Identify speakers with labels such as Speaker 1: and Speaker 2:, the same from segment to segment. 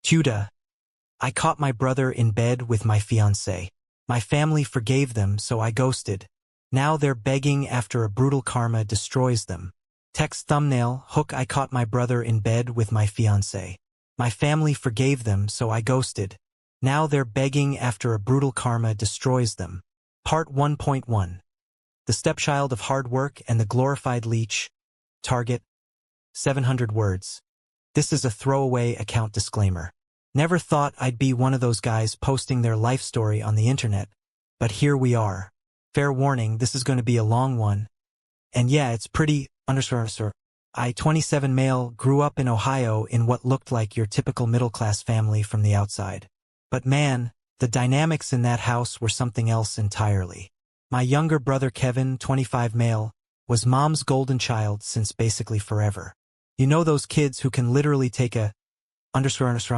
Speaker 1: Judah. I caught my brother in bed with my fiancée. My family forgave them, so I ghosted. Now they're begging after a brutal karma destroys them. Text thumbnail, hook. I caught my brother in bed with my fiancée. My family forgave them, so I ghosted. Now they're begging after a brutal karma destroys them. Part 1.1. The stepchild of hard work and the glorified leech. Target 700 words. This is a throwaway account disclaimer. Never thought I'd be one of those guys posting their life story on the internet, but here we are. Fair warning, this is going to be a long one. And yeah, it's pretty I, 27 male, grew up in Ohio in what looked like your typical middle-class family from the outside. But man, the dynamics in that house were something else entirely. My younger brother Kevin, 25 male, was mom's golden child since basically forever. You know those kids who can literally take a on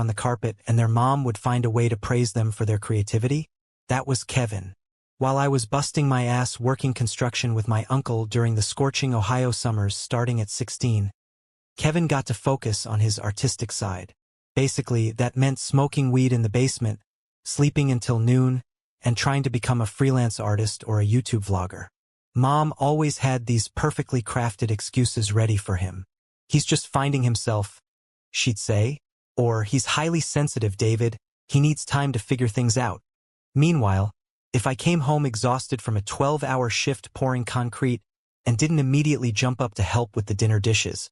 Speaker 1: the carpet and their mom would find a way to praise them for their creativity? That was Kevin. While I was busting my ass working construction with my uncle during the scorching Ohio summers starting at 16, Kevin got to focus on his artistic side. Basically, that meant smoking weed in the basement, sleeping until noon, and trying to become a freelance artist or a YouTube vlogger. Mom always had these perfectly crafted excuses ready for him. He's just finding himself, she'd say, or he's highly sensitive, David, he needs time to figure things out. Meanwhile, if I came home exhausted from a 12-hour shift pouring concrete and didn't immediately jump up to help with the dinner dishes,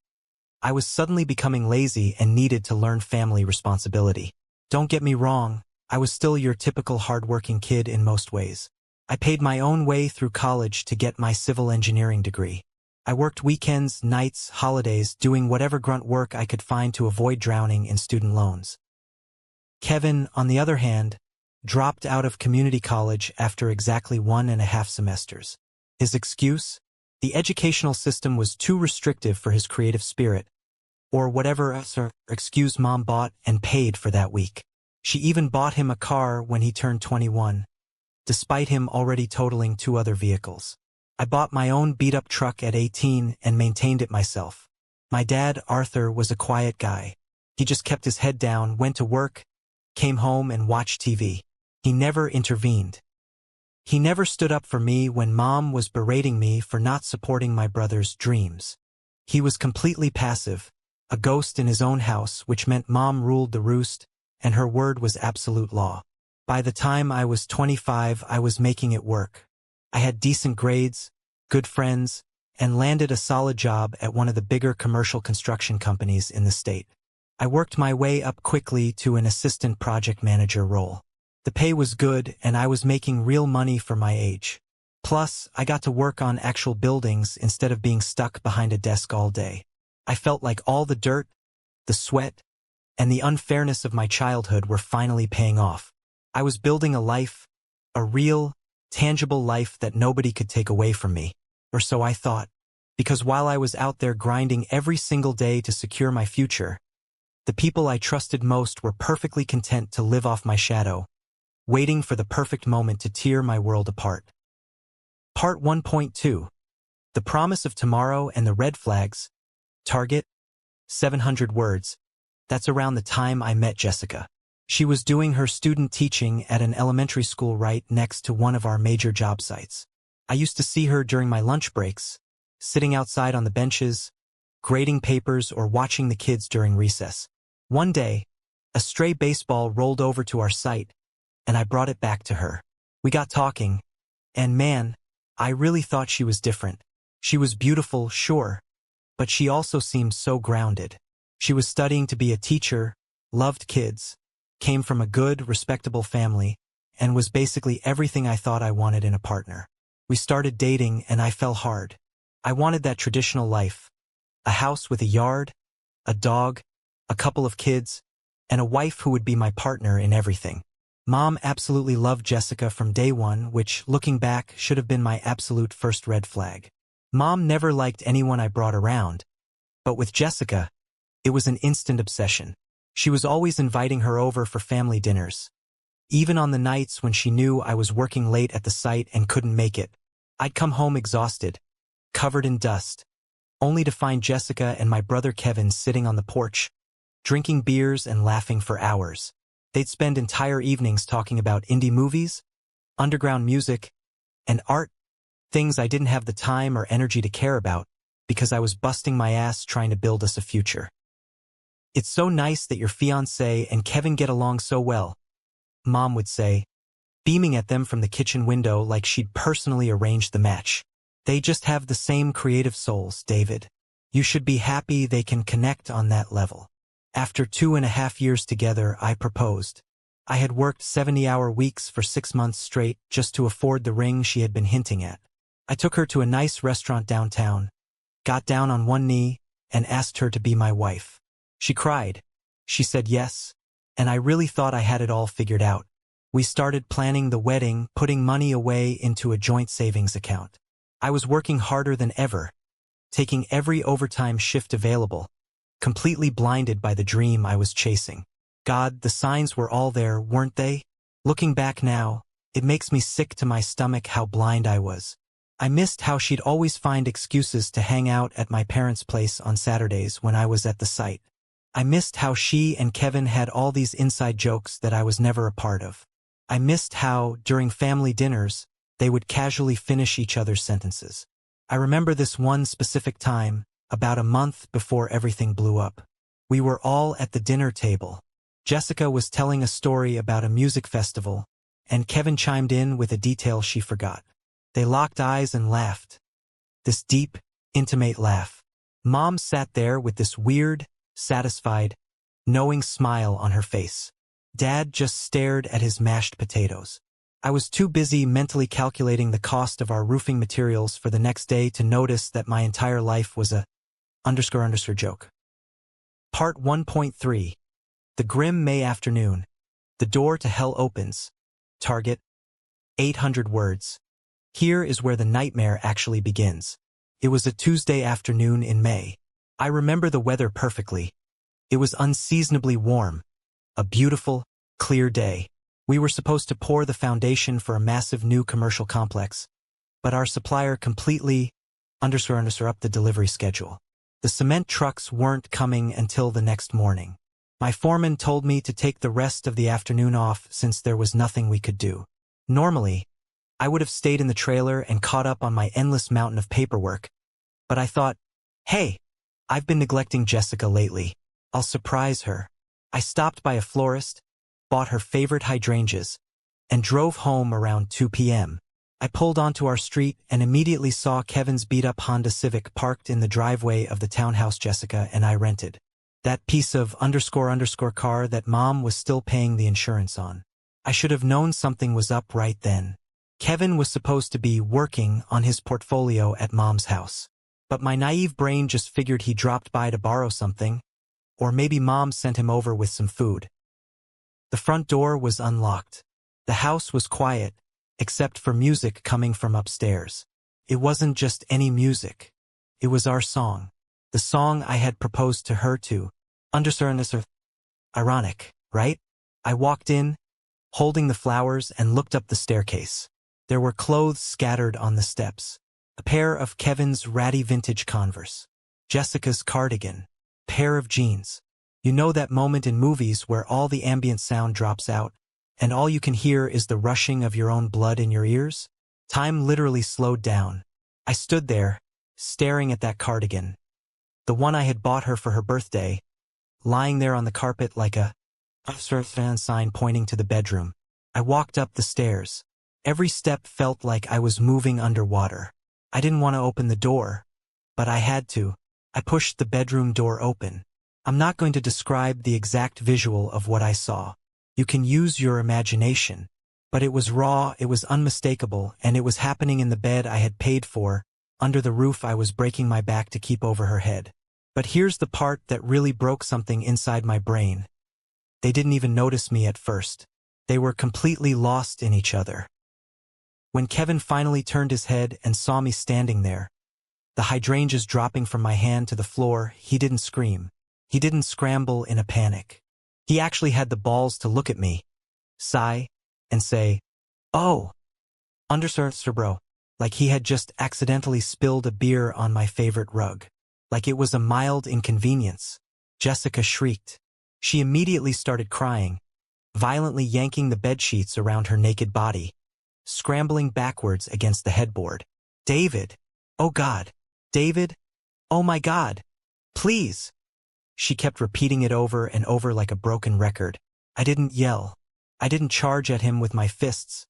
Speaker 1: I was suddenly becoming lazy and needed to learn family responsibility. Don't get me wrong, I was still your typical hardworking kid in most ways. I paid my own way through college to get my civil engineering degree. I worked weekends, nights, holidays, doing whatever grunt work I could find to avoid drowning in student loans. Kevin, on the other hand, dropped out of community college after exactly 1.5 semesters. His excuse? The educational system was too restrictive for his creative spirit, or whatever excuse Mom bought and paid for that week. She even bought him a car when he turned 21, despite him already totaling 2 other vehicles. I bought my own beat-up truck at 18 and maintained it myself. My dad, Arthur, was a quiet guy. He just kept his head down, went to work, came home and watched TV. He never intervened. He never stood up for me when Mom was berating me for not supporting my brother's dreams. He was completely passive, a ghost in his own house, which meant Mom ruled the roost, and her word was absolute law. By the time I was 25, I was making it work. I had decent grades, good friends, and landed a solid job at one of the bigger commercial construction companies in the state. I worked my way up quickly to an assistant project manager role. The pay was good, and I was making real money for my age. Plus, I got to work on actual buildings instead of being stuck behind a desk all day. I felt like all the dirt, the sweat, and the unfairness of my childhood were finally paying off. I was building a life, a real, tangible life that nobody could take away from me. Or so I thought. Because while I was out there grinding every single day to secure my future, the people I trusted most were perfectly content to live off my shadow, waiting for the perfect moment to tear my world apart. Part 1.2. The Promise of Tomorrow and the Red Flags. Target 700 words. That's around the time I met Jessica. She was doing her student teaching at an elementary school right next to one of our major job sites. I used to see her during my lunch breaks, sitting outside on the benches, grading papers or watching the kids during recess. One day, a stray baseball rolled over to our site, and I brought it back to her. We got talking, and man, I really thought she was different. She was beautiful, sure, but she also seemed so grounded. She was studying to be a teacher, loved kids, came from a good, respectable family, and was basically everything I thought I wanted in a partner. We started dating, and I fell hard. I wanted that traditional life. A house with a yard, a dog, a couple of kids, and a wife who would be my partner in everything. Mom absolutely loved Jessica from day one, which, looking back, should have been my absolute first red flag. Mom never liked anyone I brought around, but with Jessica, it was an instant obsession. She was always inviting her over for family dinners. Even on the nights when she knew I was working late at the site and couldn't make it, I'd come home exhausted, covered in dust, only to find Jessica and my brother Kevin sitting on the porch, drinking beers and laughing for hours. They'd spend entire evenings talking about indie movies, underground music, and art, things I didn't have the time or energy to care about because I was busting my ass trying to build us a future. "It's so nice that your fiancé and Kevin get along so well," Mom would say, beaming at them from the kitchen window like she'd personally arranged the match. "They just have the same creative souls, David. You should be happy they can connect on that level." After 2.5 years together, I proposed. I had worked 70-hour weeks for 6 months straight just to afford the ring she had been hinting at. I took her to a nice restaurant downtown, got down on one knee, and asked her to be my wife. She cried. She said yes, and I really thought I had it all figured out. We started planning the wedding, putting money away into a joint savings account. I was working harder than ever, taking every overtime shift available, completely blinded by the dream I was chasing. God, the signs were all there, weren't they? Looking back now, it makes me sick to my stomach how blind I was. I missed how she'd always find excuses to hang out at my parents' place on Saturdays when I was at the site. I missed how she and Kevin had all these inside jokes that I was never a part of. I missed how, during family dinners, they would casually finish each other's sentences. I remember this one specific time, about a month before everything blew up. We were all at the dinner table. Jessica was telling a story about a music festival, and Kevin chimed in with a detail she forgot. They locked eyes and laughed. This deep, intimate laugh. Mom sat there with this weird, satisfied, knowing smile on her face. Dad just stared at his mashed potatoes. I was too busy mentally calculating the cost of our roofing materials for the next day to notice that my entire life was a __ joke. Part 1.3. The grim May afternoon. The door to hell opens. Target. 800 words. Here is where the nightmare actually begins. It was a Tuesday afternoon in May. I remember the weather perfectly. It was unseasonably warm. A beautiful, clear day. We were supposed to pour the foundation for a massive new commercial complex, but our supplier completely __ upped the delivery schedule. The cement trucks weren't coming until the next morning. My foreman told me to take the rest of the afternoon off since there was nothing we could do. Normally, I would have stayed in the trailer and caught up on my endless mountain of paperwork, but I thought, hey, I've been neglecting Jessica lately. I'll surprise her. I stopped by a florist, bought her favorite hydrangeas, and drove home around 2 p.m. I pulled onto our street and immediately saw Kevin's beat-up Honda Civic parked in the driveway of the townhouse Jessica and I rented. That piece of __ car that Mom was still paying the insurance on. I should have known something was up right then. Kevin was supposed to be working on his portfolio at Mom's house. But my naive brain just figured he dropped by to borrow something, or maybe Mom sent him over with some food. The front door was unlocked. The house was quiet, except for music coming from upstairs. It wasn't just any music. It was our song. The song I had proposed to her to. __ Ironic, right? I walked in, holding the flowers, and looked up the staircase. There were clothes scattered on the steps. A pair of Kevin's ratty vintage Converse. Jessica's cardigan. Pair of jeans. You know that moment in movies where all the ambient sound drops out, and all you can hear is the rushing of your own blood in your ears? Time literally slowed down. I stood there, staring at that cardigan, the one I had bought her for her birthday, lying there on the carpet like a fan sign pointing to the bedroom. I walked up the stairs. Every step felt like I was moving underwater. I didn't want to open the door, but I had to. I pushed the bedroom door open. I'm not going to describe the exact visual of what I saw. You can use your imagination. But it was raw, it was unmistakable, and it was happening in the bed I had paid for, under the roof I was breaking my back to keep over her head. But here's the part that really broke something inside my brain. They didn't even notice me at first. They were completely lost in each other. When Kevin finally turned his head and saw me standing there, the hydrangeas dropping from my hand to the floor, he didn't scream. He didn't scramble in a panic. He actually had the balls to look at me, sigh, and say, "Oh, __ bro," like he had just accidentally spilled a beer on my favorite rug. Like it was a mild inconvenience. Jessica shrieked. She immediately started crying, violently yanking the bedsheets around her naked body, scrambling backwards against the headboard. David! Oh God! David! Oh my God! Please! She kept repeating it over and over like a broken record. I didn't yell. I didn't charge at him with my fists,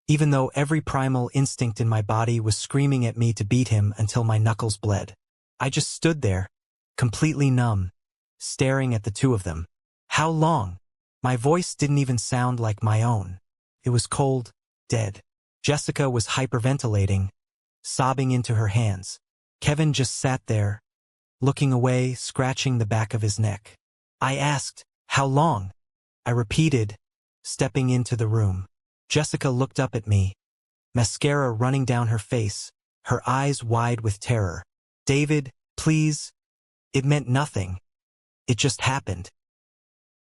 Speaker 1: even though every primal instinct in my body was screaming at me to beat him until my knuckles bled. I just stood there, completely numb, staring at the two of them. How long? My voice didn't even sound like my own. It was cold, dead. Jessica was hyperventilating, sobbing into her hands. Kevin just sat there, looking away, scratching the back of his neck. I asked, how long? I repeated, stepping into the room. Jessica looked up at me, mascara running down her face, her eyes wide with terror. David, please. It meant nothing. It just happened.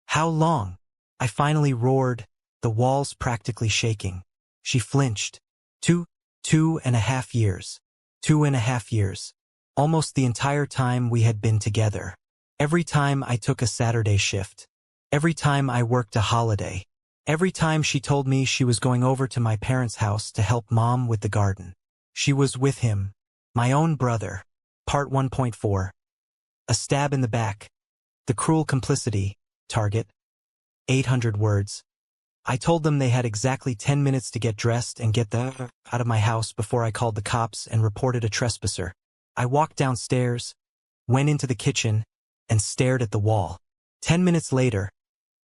Speaker 1: How long? I finally roared, the walls practically shaking. She flinched. 2.5 years. 2.5 years. Almost the entire time we had been together. Every time I took a Saturday shift. Every time I worked a holiday. Every time she told me she was going over to my parents' house to help Mom with the garden. She was with him. My own brother. Part 1.4. A stab in the back. The cruel complicity. Target. 800 words. I told them they had exactly 10 minutes to get dressed and get the out of my house before I called the cops and reported a trespasser. I walked downstairs, went into the kitchen, and stared at the wall. 10 minutes later,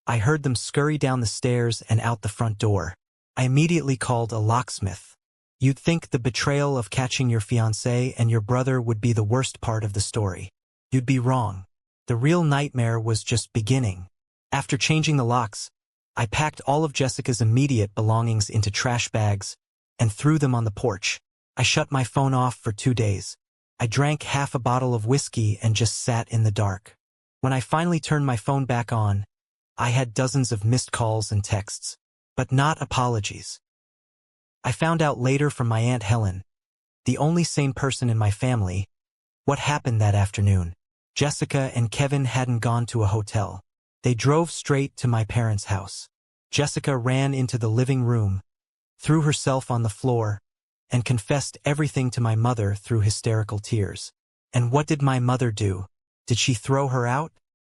Speaker 1: I heard them scurry down the stairs and out the front door. I immediately called a locksmith. You'd think the betrayal of catching your fiancé and your brother would be the worst part of the story. You'd be wrong. The real nightmare was just beginning. After changing the locks, I packed all of Jessica's immediate belongings into trash bags and threw them on the porch. I shut my phone off for 2 days. I drank half a bottle of whiskey and just sat in the dark. When I finally turned my phone back on, I had dozens of missed calls and texts, but not apologies. I found out later from my Aunt Helen, the only sane person in my family, what happened that afternoon. Jessica and Kevin hadn't gone to a hotel. They drove straight to my parents' house. Jessica ran into the living room, threw herself on the floor, and confessed everything to my mother through hysterical tears. And what did my mother do? Did she throw her out?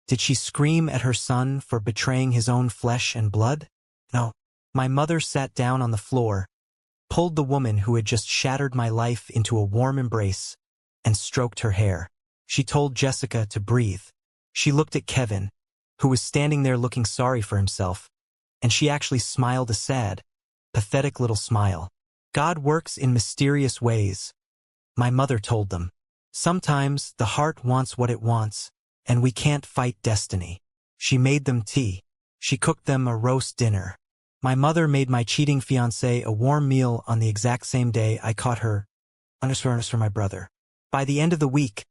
Speaker 1: Did she scream at her son for betraying his own flesh and blood? No. My mother sat down on the floor, pulled the woman who had just shattered my life into a warm embrace, and stroked her hair. She told Jessica to breathe. She looked at Kevin, who was standing there looking sorry for himself, and she actually smiled a sad, pathetic little smile. God works in mysterious ways, my mother told them. Sometimes the heart wants what it wants, and we can't fight destiny. She made them tea. She cooked them a roast dinner. My mother made my cheating fiancé a warm meal on the exact same day I caught her for my brother. By the end of the week,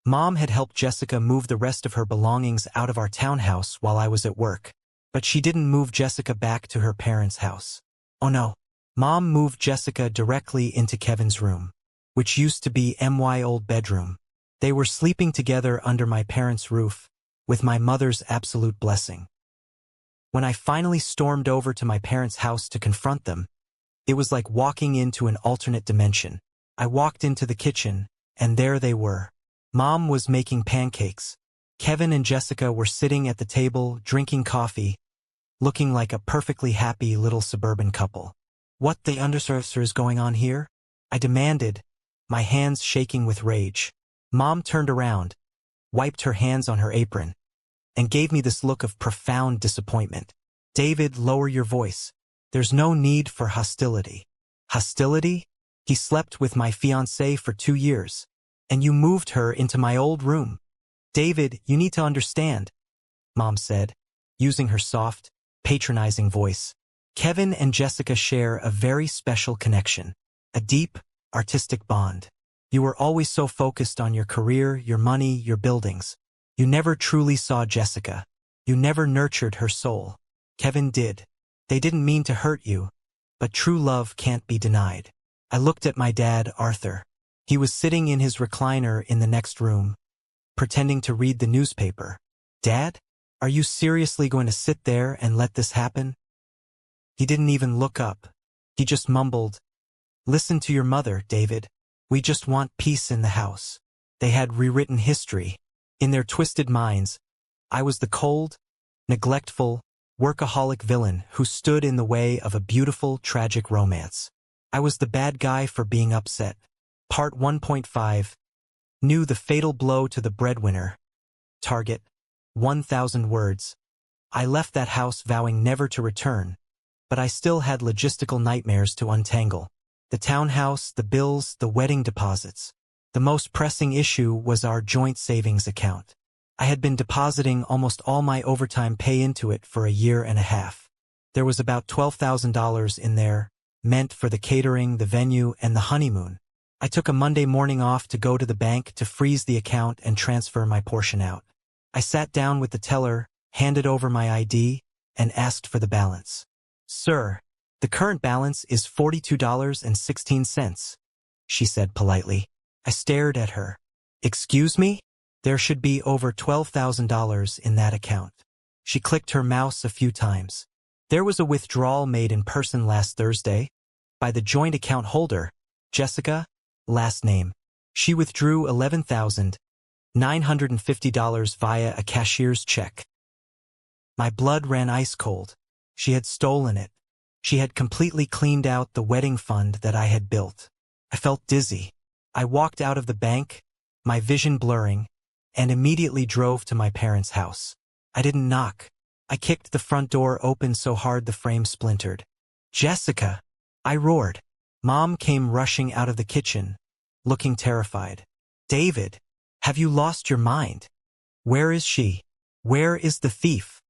Speaker 1: Mom had helped Jessica move the rest of her belongings out of our townhouse while I was at work. But she didn't move Jessica back to her parents' house. Oh no. Mom moved Jessica directly into Kevin's room, which used to be my old bedroom. They were sleeping together under my parents' roof, with my mother's absolute blessing. When I finally stormed over to my parents' house to confront them, it was like walking into an alternate dimension. I walked into the kitchen, and there they were. Mom was making pancakes. Kevin and Jessica were sitting at the table, drinking coffee, looking like a perfectly happy little suburban couple. What the undersurfer is going on here? I demanded, my hands shaking with rage. Mom turned around, wiped her hands on her apron, and gave me this look of profound disappointment. David, lower your voice. There's no need for hostility. Hostility? He slept with my fiancée for 2 years, and you moved her into my old room. David, you need to understand, Mom said, using her soft, patronizing voice. Kevin and Jessica share a very special connection, a deep, artistic bond. You were always so focused on your career, your money, your buildings. You never truly saw Jessica. You never nurtured her soul. Kevin did. They didn't mean to hurt you, but true love can't be denied. I looked at my dad, Arthur. He was sitting in his recliner in the next room, pretending to read the newspaper. Dad? Are you seriously going to sit there and let this happen? He didn't even look up. He just mumbled, "Listen to your mother, David. We just want peace in the house." They had rewritten history. In their twisted minds, I was the cold, neglectful, workaholic villain who stood in the way of a beautiful, tragic romance. I was the bad guy for being upset. Part 1.5 Knew the fatal blow to the breadwinner. Target 1,000 words. I left that house vowing never to return, but I still had logistical nightmares to untangle. The townhouse, the bills, the wedding deposits. The most pressing issue was our joint savings account. I had been depositing almost all my overtime pay into it for a year and a half. There was about $12,000 in there, meant for the catering, the venue, and the honeymoon. I took a Monday morning off to go to the bank to freeze the account and transfer my portion out. I sat down with the teller, handed over my ID, and asked for the balance. "Sir, the current balance is $42.16, she said politely. I stared at her. "Excuse me? There should be over $12,000 in that account." She clicked her mouse a few times. "There was a withdrawal made in person last Thursday by the joint account holder, Jessica, last name. She withdrew $11,950 via a cashier's check." My blood ran ice cold. She had stolen it. She had completely cleaned out the wedding fund that I had built. I felt dizzy. I walked out of the bank, my vision blurring, and immediately drove to my parents' house. I didn't knock. I kicked the front door open so hard the frame splintered. "Jessica!" I roared. Mom came rushing out of the kitchen, looking terrified. "David, have you lost your mind? Where is she? Where is the thief?"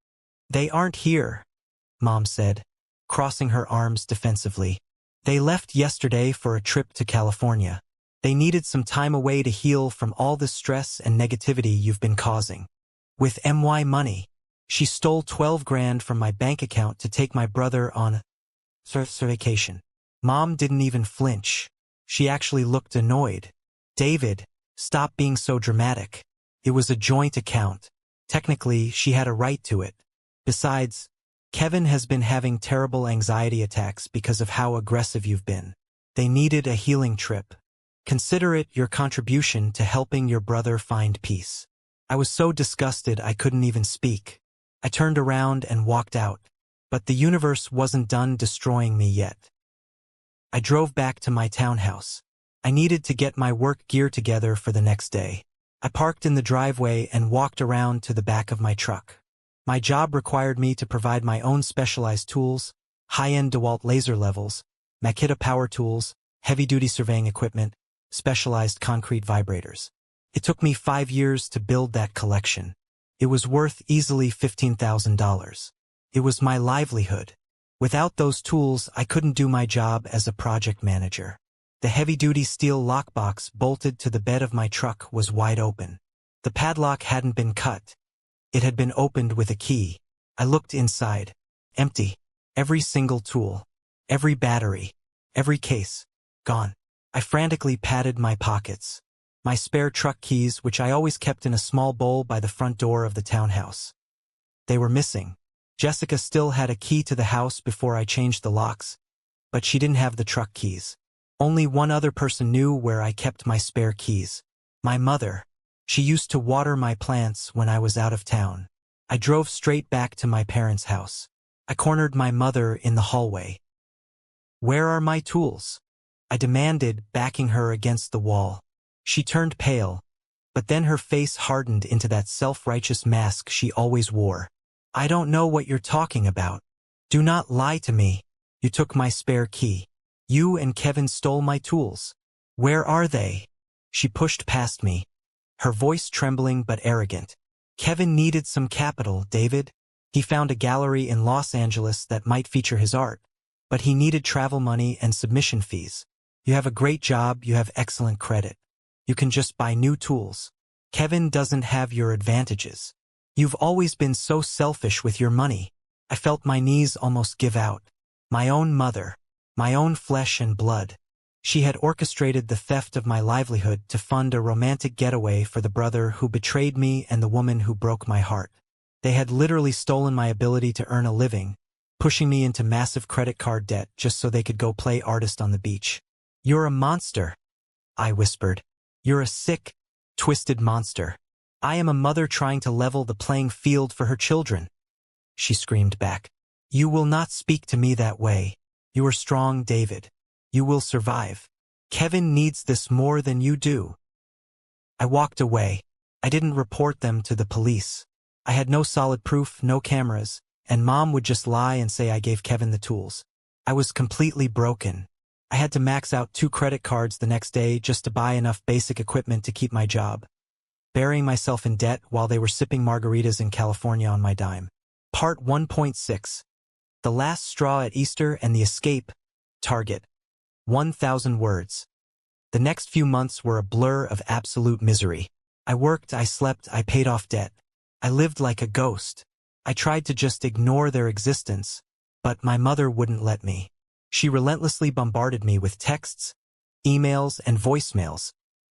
Speaker 1: "They aren't here," Mom said, crossing her arms defensively. "They left yesterday for a trip to California. They needed some time away to heal from all the stress and negativity you've been causing. With my money, she stole 12 grand from my bank account to take my brother on a vacation." Mom didn't even flinch. She actually looked annoyed. "David, stop being so dramatic. It was a joint account. Technically, she had a right to it. Besides, Kevin has been having terrible anxiety attacks because of how aggressive you've been. They needed a healing trip. Consider it your contribution to helping your brother find peace." I was so disgusted I couldn't even speak. I turned around and walked out, but the universe wasn't done destroying me yet. I drove back to my townhouse. I needed to get my work gear together for the next day. I parked in the driveway and walked around to the back of my truck. My job required me to provide my own specialized tools, high-end DeWalt laser levels, Makita power tools, heavy-duty surveying equipment, specialized concrete vibrators. It took me 5 years to build that collection. It was worth easily $15,000. It was my livelihood. Without those tools, I couldn't do my job as a project manager. The heavy-duty steel lockbox bolted to the bed of my truck was wide open. The padlock hadn't been cut. It had been opened with a key. I looked inside. Empty. Every single tool. Every battery. Every case. Gone. I frantically patted my pockets. My spare truck keys, which I always kept in a small bowl by the front door of the townhouse. They were missing. Jessica still had a key to the house before I changed the locks, but she didn't have the truck keys. Only one other person knew where I kept my spare keys. My mother. She used to water my plants when I was out of town. I drove straight back to my parents' house. I cornered my mother in the hallway. "Where are my tools?" I demanded, backing her against the wall. She turned pale, but then her face hardened into that self-righteous mask she always wore. "I don't know what you're talking about. Do not lie to me. You took my spare key. You and Kevin stole my tools. Where are they?" She pushed past me, her voice trembling but arrogant. "Kevin needed some capital, David. He found a gallery in Los Angeles that might feature his art, but he needed travel money and submission fees. You have a great job, you have excellent credit. You can just buy new tools. Kevin doesn't have your advantages. You've always been so selfish with your money." I felt my knees almost give out. My own mother. My own flesh and blood. She had orchestrated the theft of my livelihood to fund a romantic getaway for the brother who betrayed me and the woman who broke my heart. They had literally stolen my ability to earn a living, pushing me into massive credit card debt just so they could go play artist on the beach. "You're a monster," I whispered. "You're a sick, twisted monster. I am a mother trying to level the playing field for her children." She screamed back. "You will not speak to me that way. You are strong, David. You will survive. Kevin needs this more than you do." I walked away. I didn't report them to the police. I had no solid proof, no cameras, and Mom would just lie and say I gave Kevin the tools. I was completely broken. I had to max out 2 credit cards the next day just to buy enough basic equipment to keep my job, burying myself in debt while they were sipping margaritas in California on my dime. Part 1.6. The Last Straw at Easter and the Escape. Target. 1,000 words. The next few months were a blur of absolute misery. I worked, I slept, I paid off debt. I lived like a ghost. I tried to just ignore their existence, but my mother wouldn't let me. She relentlessly bombarded me with texts, emails, and voicemails,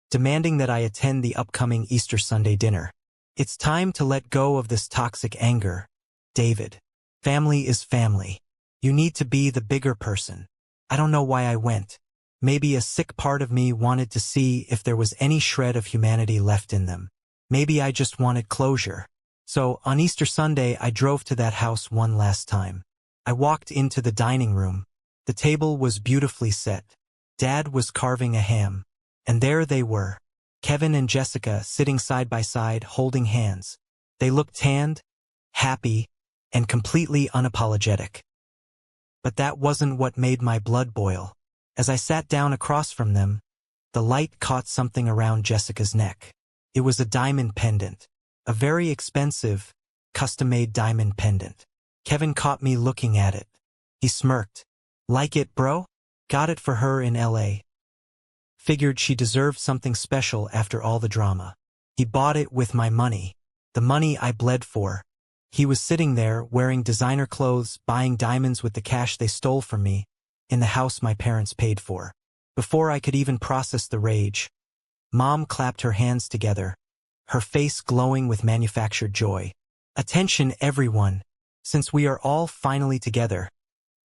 Speaker 1: demanding that I attend the upcoming Easter Sunday dinner. "It's time to let go of this toxic anger, David. Family is family. You need to be the bigger person." I don't know why I went. Maybe a sick part of me wanted to see if there was any shred of humanity left in them. Maybe I just wanted closure. So, on Easter Sunday, I drove to that house one last time. I walked into the dining room. The table was beautifully set. Dad was carving a ham. And there they were, Kevin and Jessica sitting side by side, holding hands. They looked tanned, happy, and completely unapologetic. But that wasn't what made my blood boil. As I sat down across from them, the light caught something around Jessica's neck. It was a diamond pendant. A very expensive, custom-made diamond pendant. Kevin caught me looking at it. He smirked. "Like it, bro? Got it for her in LA. Figured she deserved something special after all the drama. He bought it with my money. The money I bled for. He was sitting there, wearing designer clothes, buying diamonds with the cash they stole from me, in the house my parents paid for. Before I could even process the rage, Mom clapped her hands together, her face glowing with manufactured joy. "Attention, everyone. Since we are all finally together,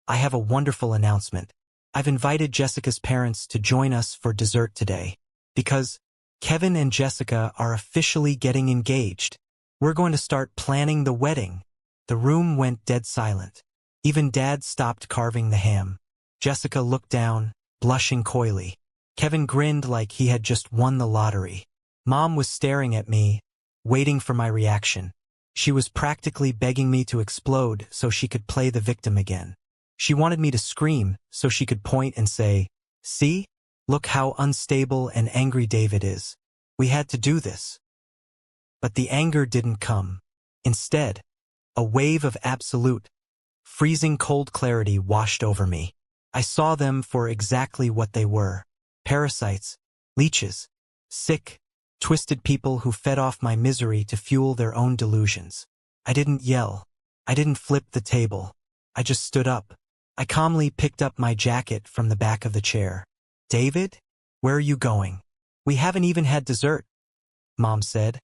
Speaker 1: I have a wonderful announcement. I've invited Jessica's parents to join us for dessert today. Because Kevin and Jessica are officially getting engaged. We're going to start planning the wedding." The room went dead silent. Even Dad stopped carving the ham. Jessica looked down, blushing coyly. Kevin grinned like he had just won the lottery. Mom was staring at me, waiting for my reaction. She was practically begging me to explode so she could play the victim again. She wanted me to scream so she could point and say, "See? Look how unstable and angry David is. We had to do this." But the anger didn't come. Instead, a wave of absolute, freezing cold clarity washed over me. I saw them for exactly what they were. Parasites, leeches, sick, twisted people who fed off my misery to fuel their own delusions. I didn't yell. I didn't flip the table. I just stood up. I calmly picked up my jacket from the back of the chair. "David, where are you going? We haven't even had dessert," Mom said,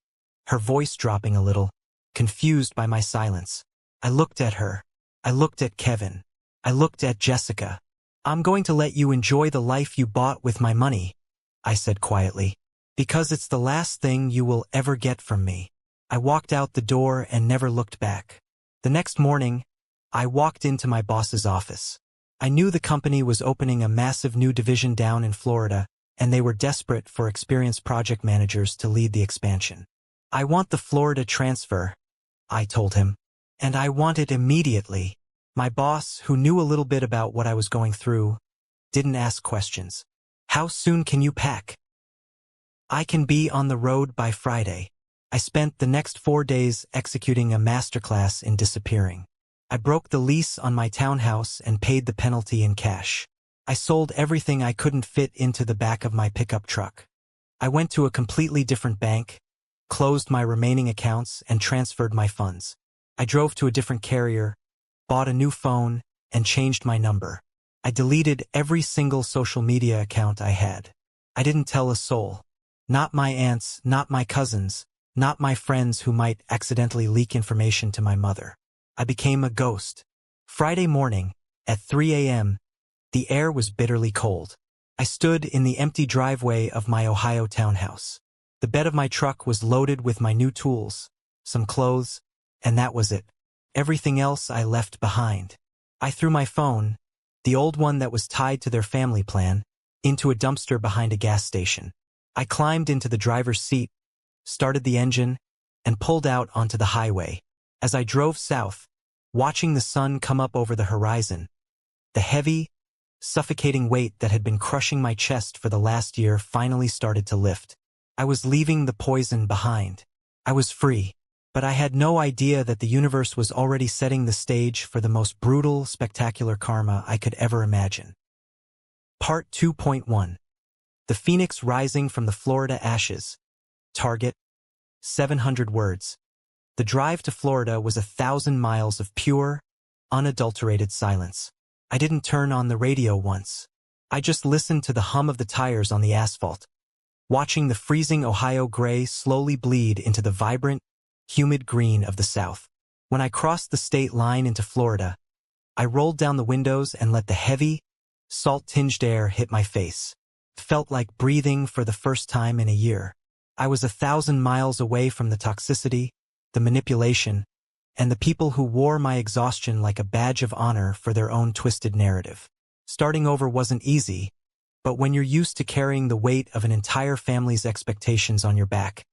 Speaker 1: her voice dropping a little, confused by my silence. I looked at her. I looked at Kevin. I looked at Jessica. "I'm going to let you enjoy the life you bought with my money," I said quietly, "because it's the last thing you will ever get from me." I walked out the door and never looked back. The next morning, I walked into my boss's office. I knew the company was opening a massive new division down in Florida, and they were desperate for experienced project managers to lead the expansion. "I want the Florida transfer," I told him, "and I want it immediately." My boss, who knew a little bit about what I was going through, didn't ask questions. "How soon can you pack?" "I can be on the road by Friday." I spent the next 4 days executing a masterclass in disappearing. I broke the lease on my townhouse and paid the penalty in cash. I sold everything I couldn't fit into the back of my pickup truck. I went to a completely different bank, closed my remaining accounts, and transferred my funds. I drove to a different carrier, bought a new phone, and changed my number. I deleted every single social media account I had. I didn't tell a soul. Not my aunts, not my cousins, not my friends who might accidentally leak information to my mother. I became a ghost. Friday morning, at 3 a.m., the air was bitterly cold. I stood in the empty driveway of my Ohio townhouse. The bed of my truck was loaded with my new tools, some clothes, and that was it. Everything else I left behind. I threw my phone, the old one that was tied to their family plan, into a dumpster behind a gas station. I climbed into the driver's seat, started the engine, and pulled out onto the highway. As I drove south, watching the sun come up over the horizon, the heavy, suffocating weight that had been crushing my chest for the last year finally started to lift. I was leaving the poison behind. I was free, but I had no idea that the universe was already setting the stage for the most brutal, spectacular karma I could ever imagine. Part 2.1. The Phoenix Rising from the Florida Ashes. Target: 700 words. The drive to Florida was 1,000 miles of pure, unadulterated silence. I didn't turn on the radio once. I just listened to the hum of the tires on the asphalt, watching the freezing Ohio gray slowly bleed into the vibrant, humid green of the South. When I crossed the state line into Florida, I rolled down the windows and let the heavy, salt-tinged air hit my face. It felt like breathing for the first time in a year. I was 1,000 miles away from the toxicity, the manipulation, and the people who wore my exhaustion like a badge of honor for their own twisted narrative. Starting over wasn't easy, but when you're used to carrying the weight of an entire family's expectations on your back,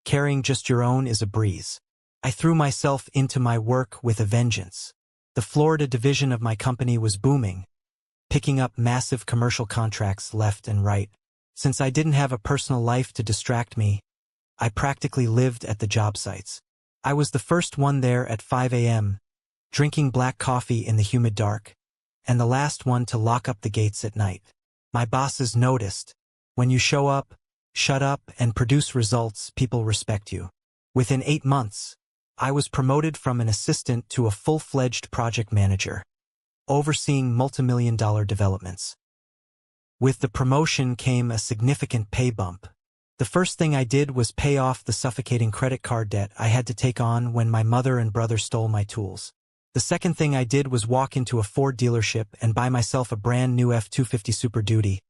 Speaker 1: carrying just your own is a breeze. I threw myself into my work with a vengeance. The Florida division of my company was booming, picking up massive commercial contracts left and right. Since I didn't have a personal life to distract me, I practically lived at the job sites. I was the first one there at 5 a.m., drinking black coffee in the humid dark, and the last one to lock up the gates at night. My bosses noticed. When you show up, shut up, and produce results, people respect you. Within 8 months, I was promoted from an assistant to a full-fledged project manager, overseeing multimillion-dollar developments. With the promotion came a significant pay bump. The first thing I did was pay off the suffocating credit card debt I had to take on when my mother and brother stole my tools. The second thing I did was walk into a Ford dealership and buy myself a brand new F-250 Super Duty,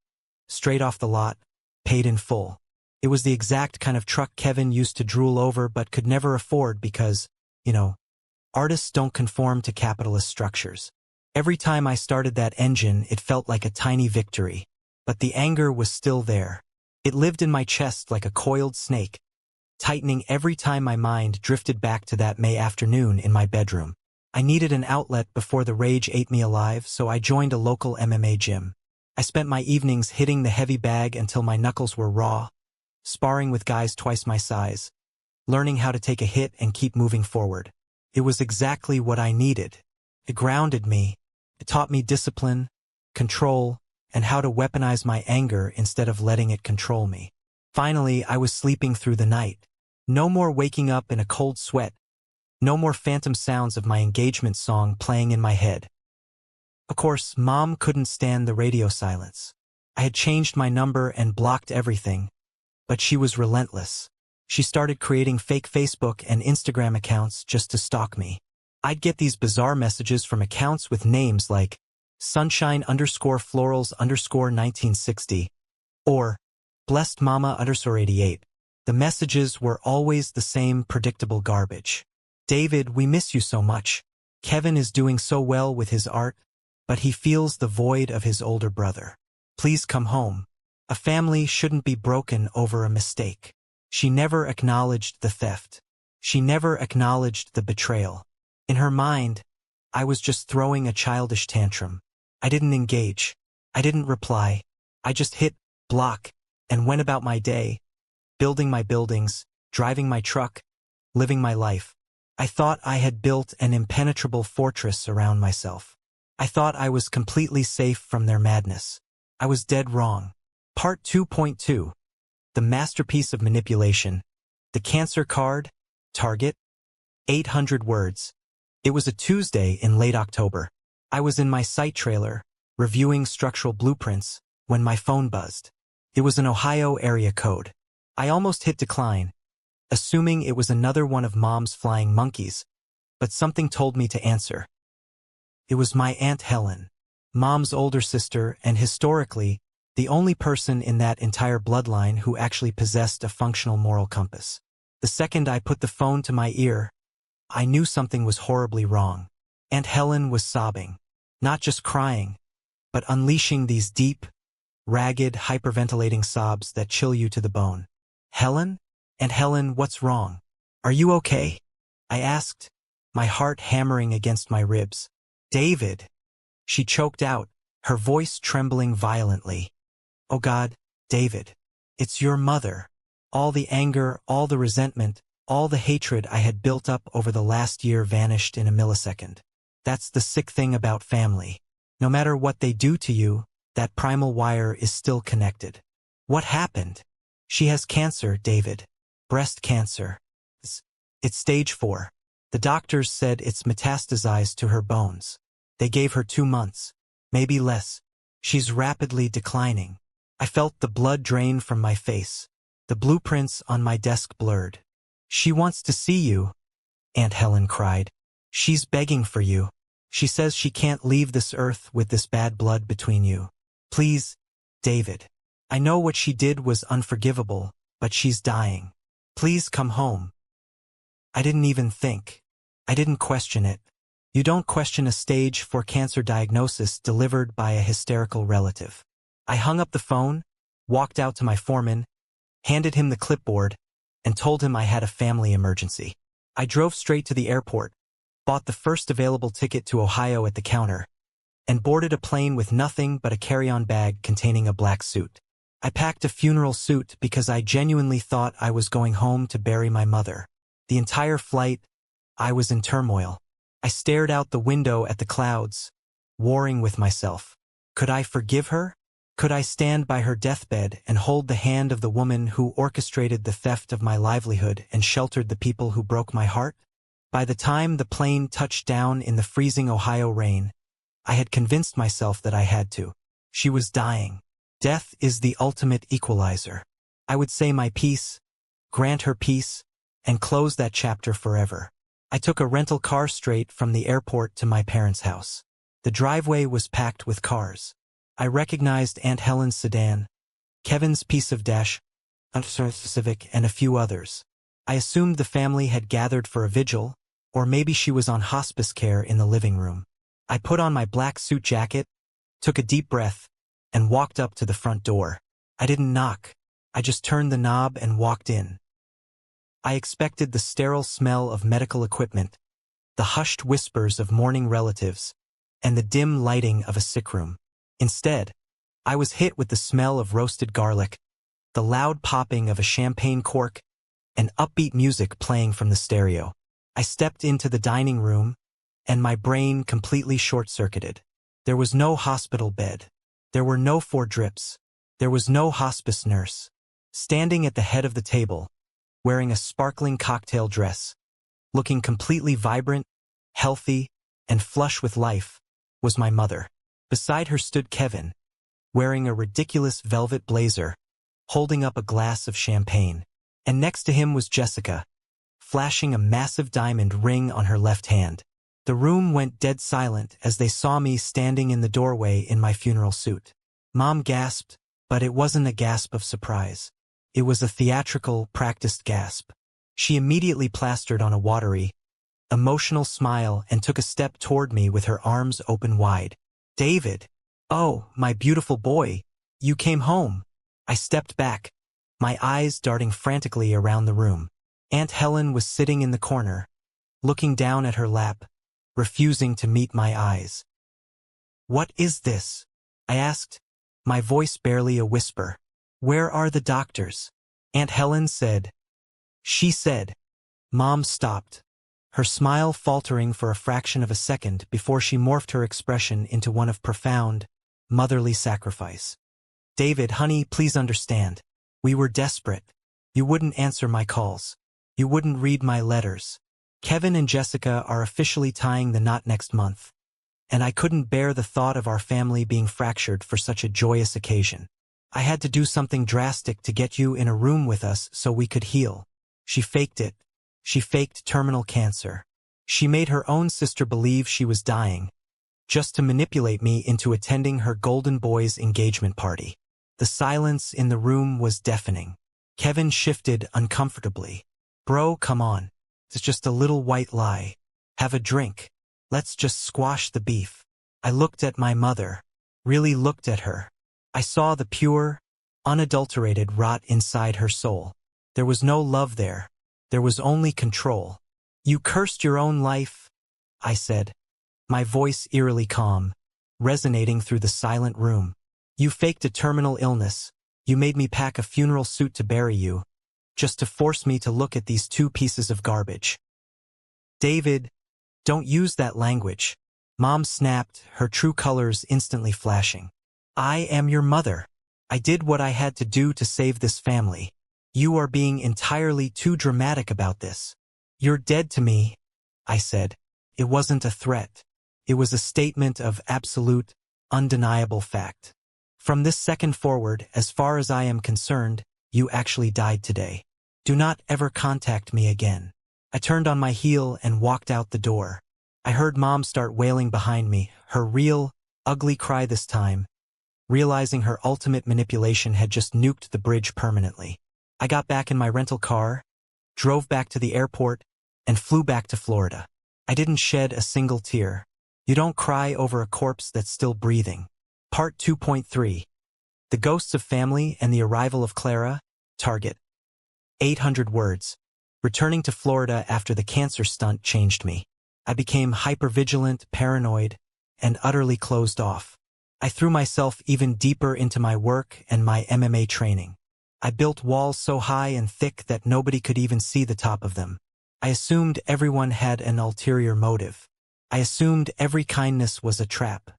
Speaker 1: straight off the lot, paid in full. It was the exact kind of truck Kevin used to drool over but could never afford because, artists don't conform to capitalist structures. Every time I started that engine, it felt like a tiny victory. But the anger was still there. It lived in my chest like a coiled snake, tightening every time my mind drifted back to that May afternoon in my bedroom. I needed an outlet before the rage ate me alive, so I joined a local MMA gym. I spent my evenings hitting the heavy bag until my knuckles were raw, sparring with guys twice my size, learning how to take a hit and keep moving forward. It was exactly what I needed. It grounded me. It taught me discipline, control, and how to weaponize my anger instead of letting it control me. Finally, I was sleeping through the night. No more waking up in a cold sweat. No more phantom sounds of my engagement song playing in my head. Of course, Mom couldn't stand the radio silence. I had changed my number and blocked everything, but she was relentless. She started creating fake Facebook and Instagram accounts just to stalk me. I'd get these bizarre messages from accounts with names like sunshine_florals_1960 or blessed mama_88. The messages were always the same predictable garbage. David, we miss you so much. Kevin is doing so well with his art, but he feels the void of his older brother. Please come home. A family shouldn't be broken over a mistake. She never acknowledged the theft. She never acknowledged the betrayal. In her mind, I was just throwing a childish tantrum. I didn't engage. I didn't reply. I just hit block and went about my day, building my buildings, driving my truck, living my life. I thought I had built an impenetrable fortress around myself. I thought I was completely safe from their madness. I was dead wrong. Part 2.2. The masterpiece of manipulation. The cancer card. Target. 800 words. It was a Tuesday in late October. I was in my site trailer, reviewing structural blueprints, when my phone buzzed. It was an Ohio area code. I almost hit decline, assuming it was another one of Mom's flying monkeys, but something told me to answer. It was my Aunt Helen, Mom's older sister and historically, the only person in that entire bloodline who actually possessed a functional moral compass. The second I put the phone to my ear, I knew something was horribly wrong. Aunt Helen was sobbing, not just crying, but unleashing these deep, ragged, hyperventilating sobs that chill you to the bone. Helen? Aunt Helen, what's wrong? Are you okay? I asked, my heart hammering against my ribs. David, she choked out, her voice trembling violently. Oh God, David, it's your mother. All the anger, all the resentment, all the hatred I had built up over the last year vanished in a millisecond. That's the sick thing about family. No matter what they do to you, that primal wire is still connected. What happened? She has cancer, David. Breast cancer. It's stage 4. The doctors said it's metastasized to her bones. They gave her 2 months, maybe less. She's rapidly declining. I felt the blood drain from my face. The blueprints on my desk blurred. She wants to see you, Aunt Helen cried. She's begging for you. She says she can't leave this earth with this bad blood between you. Please, David. I know what she did was unforgivable, but she's dying. Please come home. I didn't even think. I didn't question it. You don't question a stage 4 cancer diagnosis delivered by a hysterical relative. I hung up the phone, walked out to my foreman, handed him the clipboard, and told him I had a family emergency. I drove straight to the airport, bought the first available ticket to Ohio at the counter, and boarded a plane with nothing but a carry-on bag containing a black suit. I packed a funeral suit because I genuinely thought I was going home to bury my mother. The entire flight, I was in turmoil. I stared out the window at the clouds, warring with myself. Could I forgive her? Could I stand by her deathbed and hold the hand of the woman who orchestrated the theft of my livelihood and sheltered the people who broke my heart? By the time the plane touched down in the freezing Ohio rain, I had convinced myself that I had to. She was dying. Death is the ultimate equalizer. I would say my piece, grant her peace, and close that chapter forever. I took a rental car straight from the airport to my parents' house. The driveway was packed with cars. I recognized Aunt Helen's sedan, Kevin's piece of dash, Civic, and a few others. I assumed the family had gathered for a vigil, or maybe she was on hospice care in the living room. I put on my black suit jacket, took a deep breath, and walked up to the front door. I didn't knock. I just turned the knob and walked in. I expected the sterile smell of medical equipment, the hushed whispers of mourning relatives, and the dim lighting of a sick room. Instead, I was hit with the smell of roasted garlic, the loud popping of a champagne cork, and upbeat music playing from the stereo. I stepped into the dining room, and my brain completely short-circuited. There was no hospital bed. There were no 4 drips. There was no hospice nurse. Standing at the head of the table, wearing a sparkling cocktail dress, looking completely vibrant, healthy, and flush with life, was my mother. Beside her stood Kevin, wearing a ridiculous velvet blazer, holding up a glass of champagne. And next to him was Jessica, flashing a massive diamond ring on her left hand. The room went dead silent as they saw me standing in the doorway in my funeral suit. Mom gasped, but it wasn't a gasp of surprise. It was a theatrical, practiced gasp. She immediately plastered on a watery, emotional smile and took a step toward me with her arms open wide. David! Oh, my beautiful boy! You came home! I stepped back, my eyes darting frantically around the room. Aunt Helen was sitting in the corner, looking down at her lap, refusing to meet my eyes. What is this? I asked, my voice barely a whisper. Where are the doctors? Aunt Helen said. She said. Mom stopped, her smile faltering for a fraction of a second before she morphed her expression into one of profound, motherly sacrifice. David, honey, please understand. We were desperate. You wouldn't answer my calls. You wouldn't read my letters. Kevin and Jessica are officially tying the knot next month, and I couldn't bear the thought of our family being fractured for such a joyous occasion. I had to do something drastic to get you in a room with us so we could heal. She faked it. She faked terminal cancer. She made her own sister believe she was dying, just to manipulate me into attending her golden boy's engagement party. The silence in the room was deafening. Kevin shifted uncomfortably. Bro, come on. It's just a little white lie. Have a drink. Let's just squash the beef. I looked at my mother. Really looked at her. I saw the pure, unadulterated rot inside her soul. There was no love there. There was only control. You cursed your own life, I said, my voice eerily calm, resonating through the silent room. You faked a terminal illness. You made me pack a funeral suit to bury you, just to force me to look at these two pieces of garbage. David, don't use that language. Mom snapped, her true colors instantly flashing. I am your mother. I did what I had to do to save this family. You are being entirely too dramatic about this. You're dead to me, I said. It wasn't a threat. It was a statement of absolute, undeniable fact. From this second forward, as far as I am concerned, you actually died today. Do not ever contact me again. I turned on my heel and walked out the door. I heard Mom start wailing behind me, her real, ugly cry this time, realizing her ultimate manipulation had just nuked the bridge permanently. I got back in my rental car, drove back to the airport, and flew back to Florida. I didn't shed a single tear. You don't cry over a corpse that's still breathing. Part 2.3. The Ghosts of Family and the Arrival of Clara. Target. 800 words. Returning to Florida after the cancer stunt changed me. I became hypervigilant, paranoid, and utterly closed off. I threw myself even deeper into my work and my MMA training. I built walls so high and thick that nobody could even see the top of them. I assumed everyone had an ulterior motive. I assumed every kindness was a trap.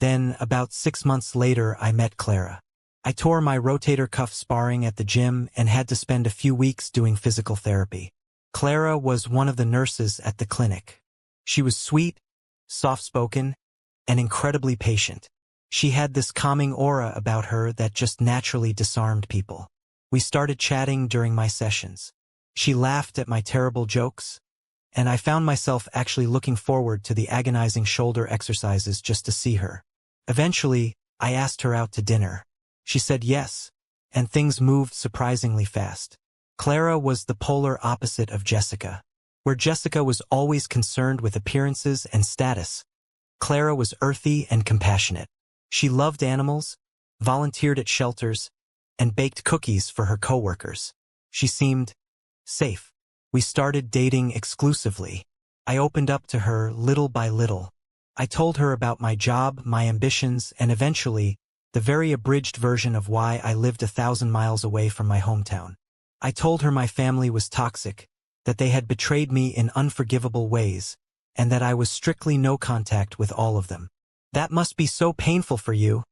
Speaker 1: Then, about 6 months later, I met Clara. I tore my rotator cuff sparring at the gym and had to spend a few weeks doing physical therapy. Clara was one of the nurses at the clinic. She was sweet, soft-spoken, and incredibly patient. She had this calming aura about her that just naturally disarmed people. We started chatting during my sessions. She laughed at my terrible jokes, and I found myself actually looking forward to the agonizing shoulder exercises just to see her. Eventually, I asked her out to dinner. She said yes, and things moved surprisingly fast. Clara was the polar opposite of Jessica. Where Jessica was always concerned with appearances and status, Clara was earthy and compassionate. She loved animals, volunteered at shelters, and baked cookies for her coworkers. She seemed safe. We started dating exclusively. I opened up to her little by little. I told her about my job, my ambitions, and eventually, the very abridged version of why I lived 1,000 miles away from my hometown. I told her my family was toxic, that they had betrayed me in unforgivable ways, and that I was strictly no contact with all of them. That must be so painful for you,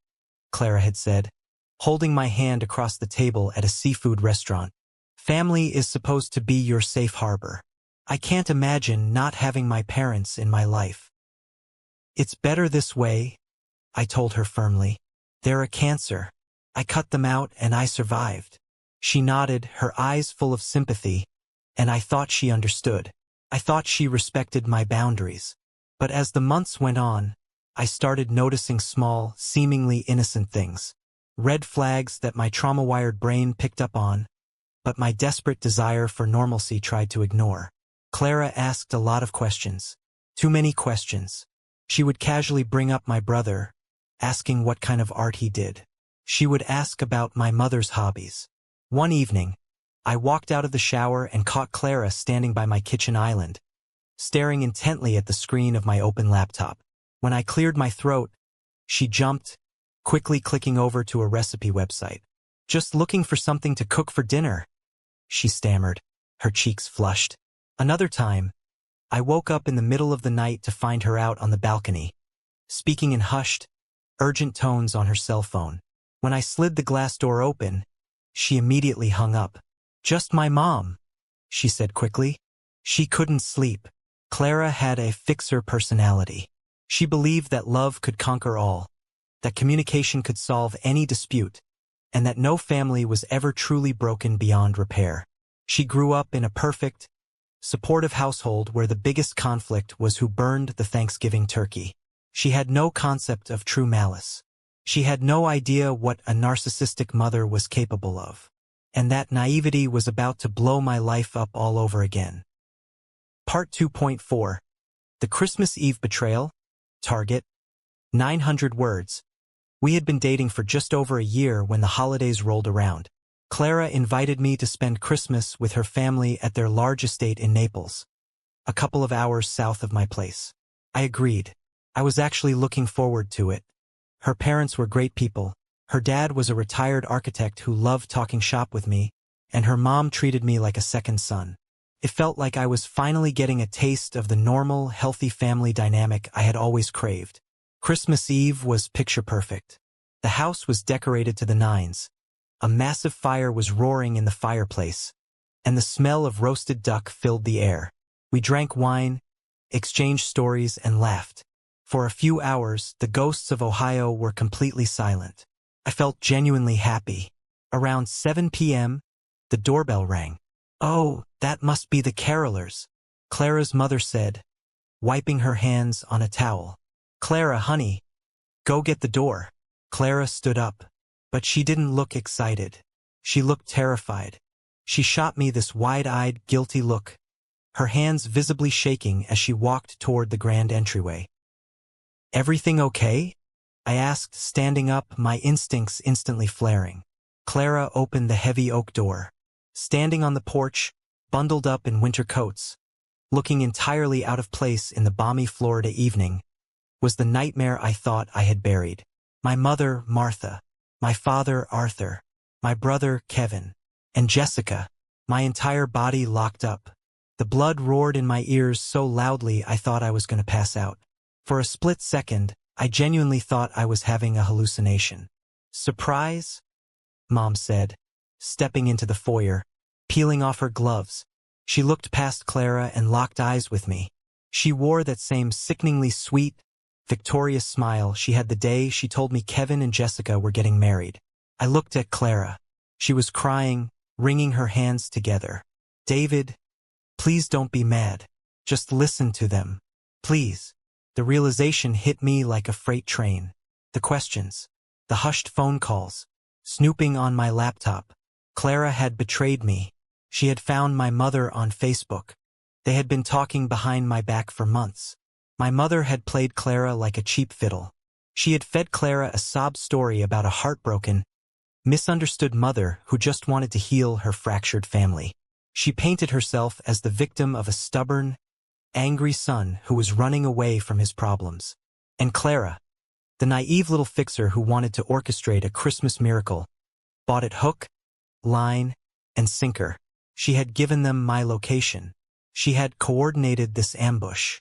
Speaker 1: Clara had said, holding my hand across the table at a seafood restaurant. Family is supposed to be your safe harbor. I can't imagine not having my parents in my life. It's better this way, I told her firmly. They're a cancer. I cut them out and I survived. She nodded, her eyes full of sympathy, and I thought she understood. I thought she respected my boundaries. But as the months went on, I started noticing small, seemingly innocent things. Red flags that my trauma-wired brain picked up on, but my desperate desire for normalcy tried to ignore. Clara asked a lot of questions. Too many questions. She would casually bring up my brother, asking what kind of art he did. She would ask about my mother's hobbies. One evening, I walked out of the shower and caught Clara standing by my kitchen island, staring intently at the screen of my open laptop. When I cleared my throat, she jumped, quickly clicking over to a recipe website. Just looking for something to cook for dinner, she stammered, her cheeks flushed. Another time, I woke up in the middle of the night to find her out on the balcony, speaking in hushed, urgent tones on her cell phone. When I slid the glass door open, she immediately hung up. Just my mom, she said quickly. She couldn't sleep. Clara had a fixer personality. She believed that love could conquer all, that communication could solve any dispute, and that no family was ever truly broken beyond repair. She grew up in a perfect, supportive household where the biggest conflict was who burned the Thanksgiving turkey. She had no concept of true malice. She had no idea what a narcissistic mother was capable of. And that naivety was about to blow my life up all over again. Part 2.4. The Christmas Eve Betrayal. Target. 900 words. We had been dating for just over a year when the holidays rolled around. Clara invited me to spend Christmas with her family at their large estate in Naples, a couple of hours south of my place. I agreed. I was actually looking forward to it. Her parents were great people. Her dad was a retired architect who loved talking shop with me, and her mom treated me like a second son. It felt like I was finally getting a taste of the normal, healthy family dynamic I had always craved. Christmas Eve was picture perfect. The house was decorated to the nines. A massive fire was roaring in the fireplace, and the smell of roasted duck filled the air. We drank wine, exchanged stories, and laughed. For a few hours, the ghosts of Ohio were completely silent. I felt genuinely happy. Around 7 p.m., the doorbell rang. "Oh, that must be the carolers," Clara's mother said, wiping her hands on a towel. "Clara, honey, go get the door." Clara stood up, but she didn't look excited. She looked terrified. She shot me this wide-eyed, guilty look, her hands visibly shaking as she walked toward the grand entryway. "Everything okay?" I asked, standing up, my instincts instantly flaring. Clara opened the heavy oak door. Standing on the porch, bundled up in winter coats, looking entirely out of place in the balmy Florida evening, was the nightmare I thought I had buried. My mother, Martha. My father, Arthur. My brother, Kevin. And Jessica. My entire body locked up. The blood roared in my ears so loudly I thought I was going to pass out. For a split second, I genuinely thought I was having a hallucination. "Surprise?" Mom said, stepping into the foyer, peeling off her gloves. She looked past Clara and locked eyes with me. She wore that same sickeningly sweet, victorious smile she had the day she told me Kevin and Jessica were getting married. I looked at Clara. She was crying, wringing her hands together. "David, please don't be mad. Just listen to them. Please." The realization hit me like a freight train. The questions, the hushed phone calls, snooping on my laptop. Clara had betrayed me. She had found my mother on Facebook. They had been talking behind my back for months. My mother had played Clara like a cheap fiddle. She had fed Clara a sob story about a heartbroken, misunderstood mother who just wanted to heal her fractured family. She painted herself as the victim of a stubborn, angry son who was running away from his problems. And Clara, the naive little fixer who wanted to orchestrate a Christmas miracle, bought it hook, line, and sinker. She had given them my location. She had coordinated this ambush.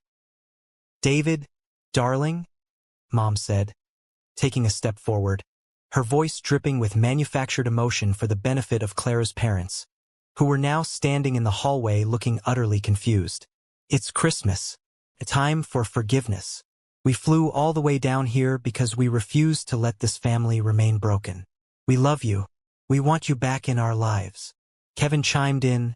Speaker 1: "David, darling," Mom said, taking a step forward, her voice dripping with manufactured emotion for the benefit of Clara's parents, who were now standing in the hallway looking utterly confused. "It's Christmas. A time for forgiveness. We flew all the way down here because we refused to let this family remain broken. We love you. We want you back in our lives." Kevin chimed in,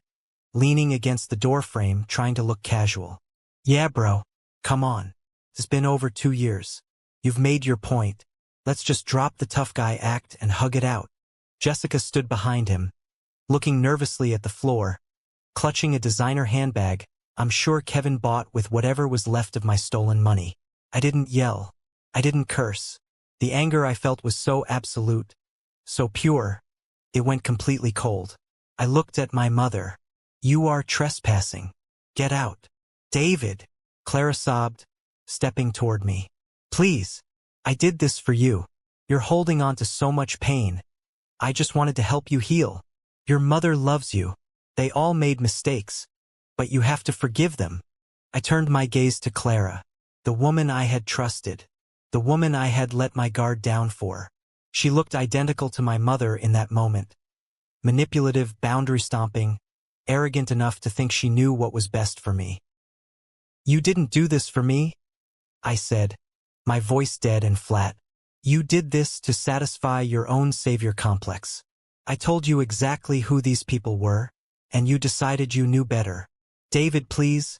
Speaker 1: leaning against the doorframe, trying to look casual. "Yeah, bro. Come on. It's been over 2 years. You've made your point. Let's just drop the tough guy act and hug it out." Jessica stood behind him, looking nervously at the floor, clutching a designer handbag I'm sure Kevin bought with whatever was left of my stolen money. I didn't yell. I didn't curse. The anger I felt was so absolute, so pure, it went completely cold. I looked at my mother. "You are trespassing. Get out." "David," Clara sobbed, stepping toward me. "Please. I did this for you. You're holding on to so much pain. I just wanted to help you heal. Your mother loves you. They all made mistakes, but you have to forgive them." I turned my gaze to Clara, the woman I had trusted, the woman I had let my guard down for. She looked identical to my mother in that moment. Manipulative, boundary-stomping, arrogant enough to think she knew what was best for me. "You didn't do this for me," I said, my voice dead and flat. "You did this to satisfy your own savior complex. I told you exactly who these people were. and you decided you knew better. David, please.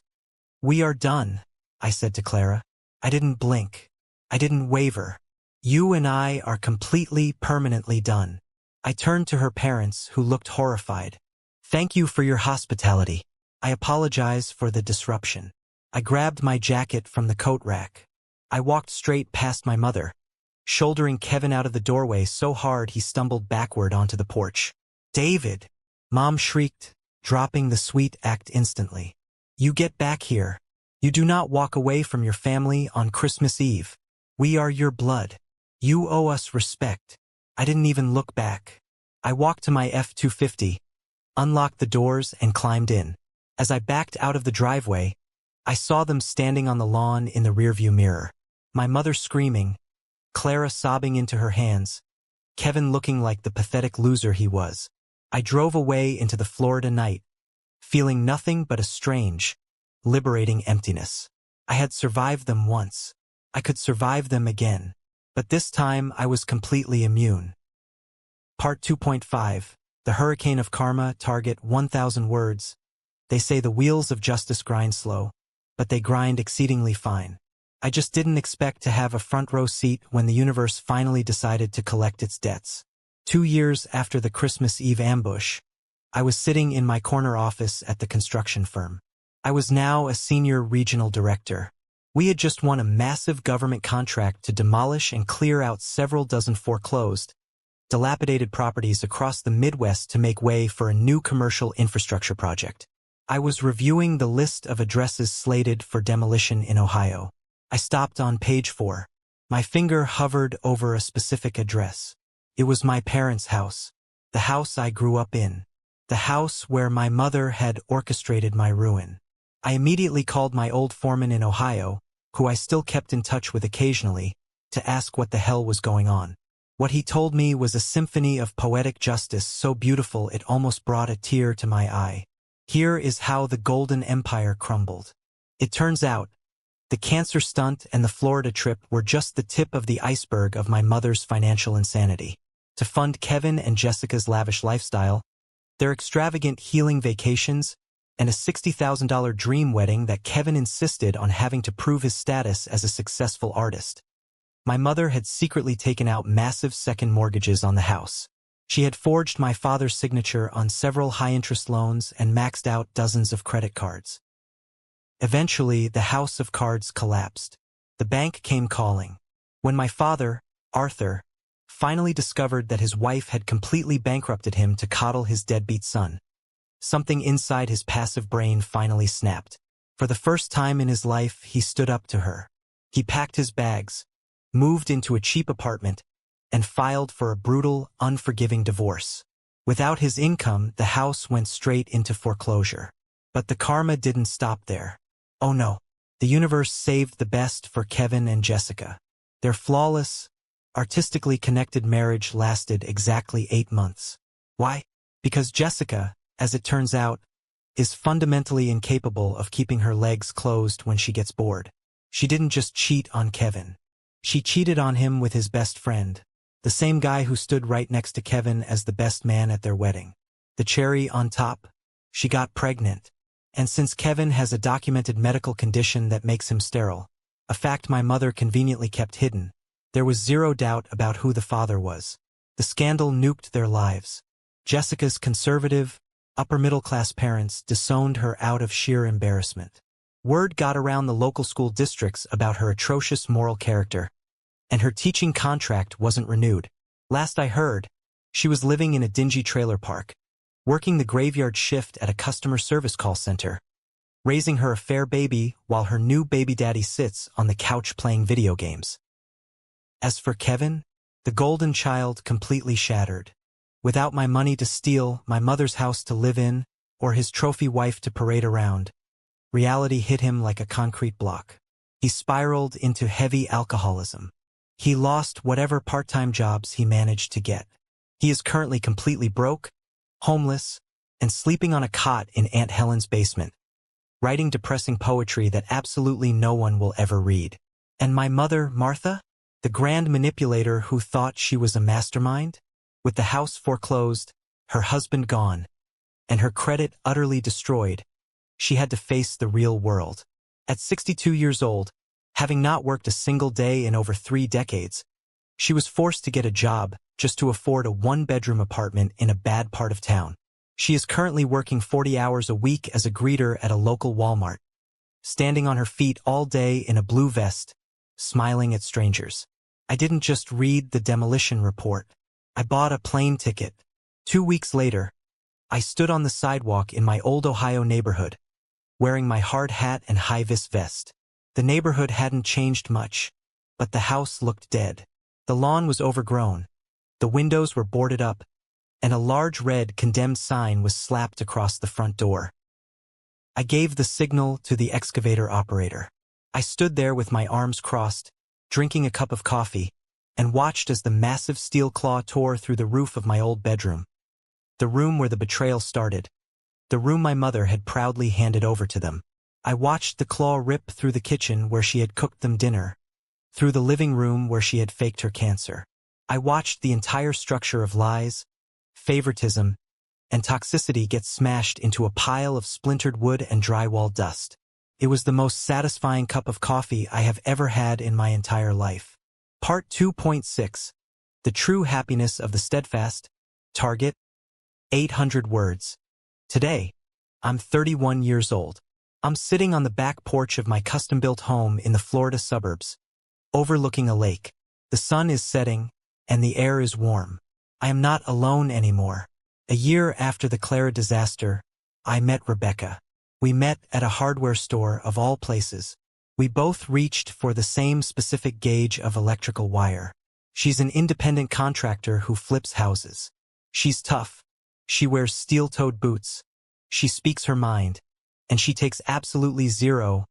Speaker 1: We are done, I said to Clara. I didn't blink. I didn't waver. You and I are completely, permanently done. I turned to her parents, who looked horrified. Thank you for your hospitality. I apologize for the disruption. I grabbed my jacket from the coat rack. I walked straight past my mother, shouldering Kevin out of the doorway so hard he stumbled backward onto the porch. David! Mom shrieked, dropping the sweet act instantly. You get back here. You do not walk away from your family on Christmas Eve. We are your blood. You owe us respect. I didn't even look back. I walked to my F-250, unlocked the doors, and climbed in. As I backed out of the driveway, I saw them standing on the lawn in the rearview mirror. My mother screaming, Clara sobbing into her hands, Kevin looking like the pathetic loser he was. I drove away into the Florida night, feeling nothing but a strange, liberating emptiness. I had survived them once. I could survive them again. But this time I was completely immune. Part 2.5. The Hurricane of Karma. Target 1,000 words. They say the wheels of justice grind slow, but they grind exceedingly fine. I just didn't expect to have a front row seat when the universe finally decided to collect its debts. 2 years after the Christmas Eve ambush, I was sitting in my corner office at the construction firm. I was now a senior regional director. We had just won a massive government contract to demolish and clear out several dozen foreclosed, dilapidated properties across the Midwest to make way for a new commercial infrastructure project. I was reviewing the list of addresses slated for demolition in Ohio. I stopped on page 4. My finger hovered over a specific address. It was my parents' house, the house I grew up in, the house where my mother had orchestrated my ruin. I immediately called my old foreman in Ohio, who I still kept in touch with occasionally, to ask what the hell was going on. What he told me was a symphony of poetic justice so beautiful it almost brought a tear to my eye. Here is how the Golden Empire crumbled. It turns out, the cancer stunt and the Florida trip were just the tip of the iceberg of my mother's financial insanity. To fund Kevin and Jessica's lavish lifestyle, their extravagant healing vacations, and a $60,000 dream wedding that Kevin insisted on having to prove his status as a successful artist. My mother had secretly taken out massive second mortgages on the house. She had forged my father's signature on several high-interest loans and maxed out dozens of credit cards. Eventually, the house of cards collapsed. The bank came calling. When my father, Arthur, finally discovered that his wife had completely bankrupted him to coddle his deadbeat son, something inside his passive brain finally snapped. For the first time in his life, he stood up to her. He packed his bags, moved into a cheap apartment, and filed for a brutal, unforgiving divorce. Without his income, the house went straight into foreclosure. But the karma didn't stop there. Oh no, the universe saved the best for Kevin and Jessica. Their flawless, artistically connected marriage lasted exactly 8 months. Why? Because Jessica, as it turns out, is fundamentally incapable of keeping her legs closed when she gets bored. She didn't just cheat on Kevin. She cheated on him with his best friend, the same guy who stood right next to Kevin as the best man at their wedding. The cherry on top? She got pregnant. And since Kevin has a documented medical condition that makes him sterile, a fact my mother conveniently kept hidden, there was zero doubt about who the father was. The scandal nuked their lives. Jessica's conservative, upper-middle-class parents disowned her out of sheer embarrassment. Word got around the local school districts about her atrocious moral character, and her teaching contract wasn't renewed. Last I heard, she was living in a dingy trailer park, working the graveyard shift at a customer service call center, raising her affair baby while her new baby daddy sits on the couch playing video games. As for Kevin, the golden child completely shattered. Without my money to steal, my mother's house to live in, or his trophy wife to parade around, reality hit him like a concrete block. He spiraled into heavy alcoholism. He lost whatever part-time jobs he managed to get. He is currently completely broke, homeless, and sleeping on a cot in Aunt Helen's basement, writing depressing poetry that absolutely no one will ever read. And my mother, Martha? The grand manipulator who thought she was a mastermind? With the house foreclosed, her husband gone, and her credit utterly destroyed, she had to face the real world. At 62 years old, having not worked a single day in over 3 decades, she was forced to get a job just to afford a 1-bedroom apartment in a bad part of town. She is currently working 40 hours a week as a greeter at a local Walmart, standing on her feet all day in a blue vest, smiling at strangers. I didn't just read the demolition report. I bought a plane ticket. 2 weeks later, I stood on the sidewalk in my old Ohio neighborhood, wearing my hard hat and high-vis vest. The neighborhood hadn't changed much, but the house looked dead. The lawn was overgrown, the windows were boarded up, and a large red condemned sign was slapped across the front door. I gave the signal to the excavator operator. I stood there with my arms crossed, drinking a cup of coffee, and watched as the massive steel claw tore through the roof of my old bedroom. The room where the betrayal started. The room my mother had proudly handed over to them. I watched the claw rip through the kitchen where she had cooked them dinner, through the living room where she had faked her cancer. I watched the entire structure of lies, favoritism, and toxicity get smashed into a pile of splintered wood and drywall dust. It was the most satisfying cup of coffee I have ever had in my entire life. Part 2.6. The True Happiness of the Steadfast. Target: 800 words. Today, I'm 31 years old. I'm sitting on the back porch of my custom-built home in the Florida suburbs, overlooking a lake. The sun is setting, and the air is warm. I am not alone anymore. A year after the Clara disaster, I met Rebecca. We met at a hardware store of all places. We both reached for the same specific gauge of electrical wire. She's an independent contractor who flips houses. She's tough. She wears steel-toed boots. She speaks her mind, and she takes absolutely zero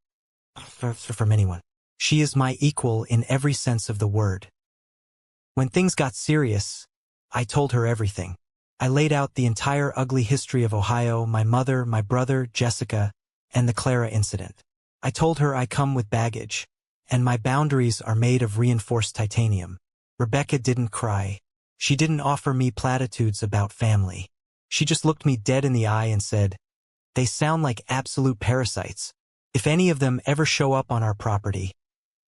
Speaker 1: from anyone. She is my equal in every sense of the word. When things got serious, I told her everything. I laid out the entire ugly history of Ohio, my mother, my brother, Jessica, and the Clara incident. I told her I come with baggage, and my boundaries are made of reinforced titanium. Rebecca didn't cry. She didn't offer me platitudes about family. She just looked me dead in the eye and said, "They sound like absolute parasites. If any of them ever show up on our property,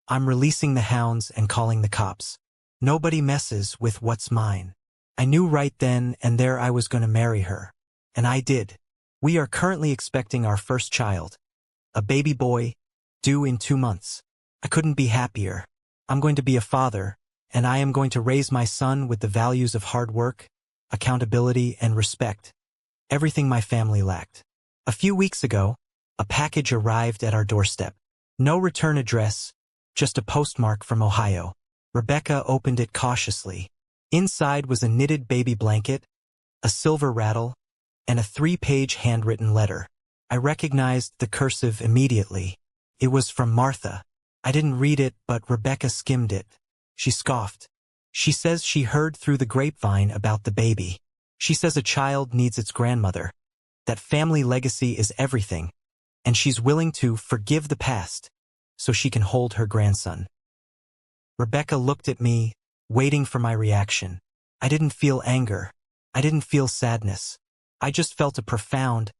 Speaker 1: I'm releasing the hounds and calling the cops. Nobody messes with what's mine." I knew right then and there I was going to marry her. And I did. We are currently expecting our first child, a baby boy, due in 2 months. I couldn't be happier. I'm going to be a father, and I am going to raise my son with the values of hard work, accountability, and respect. Everything my family lacked. A few weeks ago, a package arrived at our doorstep. No return address, just a postmark from Ohio. Rebecca opened it cautiously. Inside was a knitted baby blanket, a silver rattle, and a 3-page handwritten letter. I recognized the cursive immediately. It was from Martha. I didn't read it, but Rebecca skimmed it. She scoffed. She says she heard through the grapevine about the baby. She says a child needs its grandmother, that family legacy is everything, and she's willing to forgive the past so she can hold her grandson. Rebecca looked at me, waiting for my reaction. I didn't feel anger. I didn't feel sadness. I just felt a profound,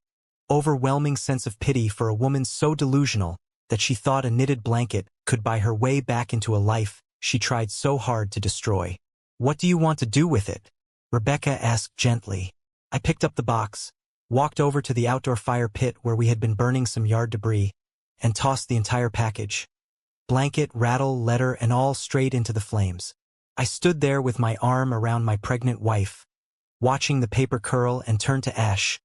Speaker 1: overwhelming sense of pity for a woman so delusional that she thought a knitted blanket could buy her way back into a life she tried so hard to destroy. "What do you want to do with it?" Rebecca asked gently. I picked up the box, walked over to the outdoor fire pit where we had been burning some yard debris, and tossed the entire package, blanket, rattle, letter, and all, straight into the flames. I stood there with my arm around my pregnant wife, watching the paper curl and turn to ash,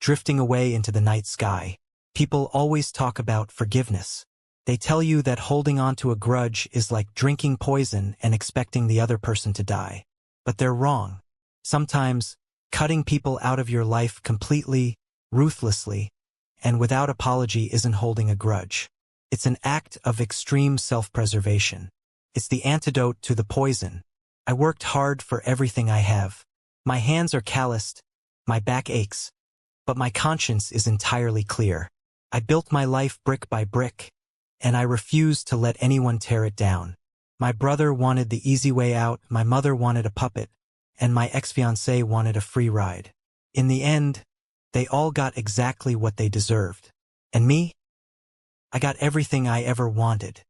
Speaker 1: drifting away into the night sky. People always talk about forgiveness. They tell you that holding on to a grudge is like drinking poison and expecting the other person to die. But they're wrong. Sometimes, cutting people out of your life completely, ruthlessly, and without apology isn't holding a grudge. It's an act of extreme self-preservation. It's the antidote to the poison. I worked hard for everything I have. My hands are calloused, my back aches, but my conscience is entirely clear. I built my life brick by brick, and I refuse to let anyone tear it down. My brother wanted the easy way out, my mother wanted a puppet, and my ex-fiancée wanted a free ride. In the end, They all got exactly what they deserved. And me? I got everything I ever wanted.